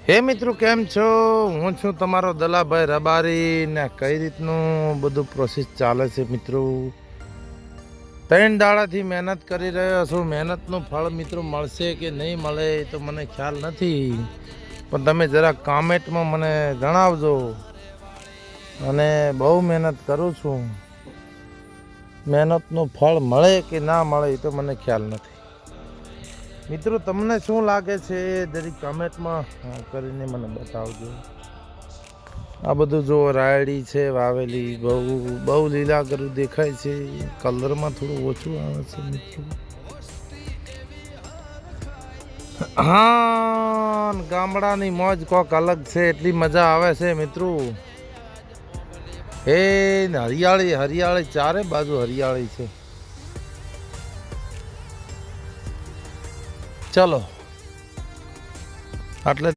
હે મિત્રો કેમ છો? હું છું તમારો દલાભાઈ રબારી ને કઈ રીતનું બધું પ્રોસેસ ચાલે છે મિત્રો. 3 દાડાથી મહેનત કરી રહ્યો છું. મહેનતનું ફળ મિત્રો મળશે કે નહીં મળે એ તો મને ખ્યાલ નથી, પણ તમે જરા કોમેન્ટમાં મને જણાવજો. અને બહુ મહેનત કરું છું. મહેનતનું ફળ મળે કે ના મળે એ તો મને ખ્યાલ નથી. મિત્રો તમને શું લાગે છે જરી કમેન્ટમાં કરીને મને બતાવજો. આ બધું જો રાયડી છે વાવેલી, બહુ લીલા ગરું દેખાય છે. કલરમાં થોડું ઓછું આવે છે મિત્રો. હા, ગામડાની મોજ કોક અલગ છે, એટલી મજા આવે છે મિત્રો. એ હરિયાળી હરિયાળી, ચારે બાજુ હરિયાળી છે. ચલો આટલે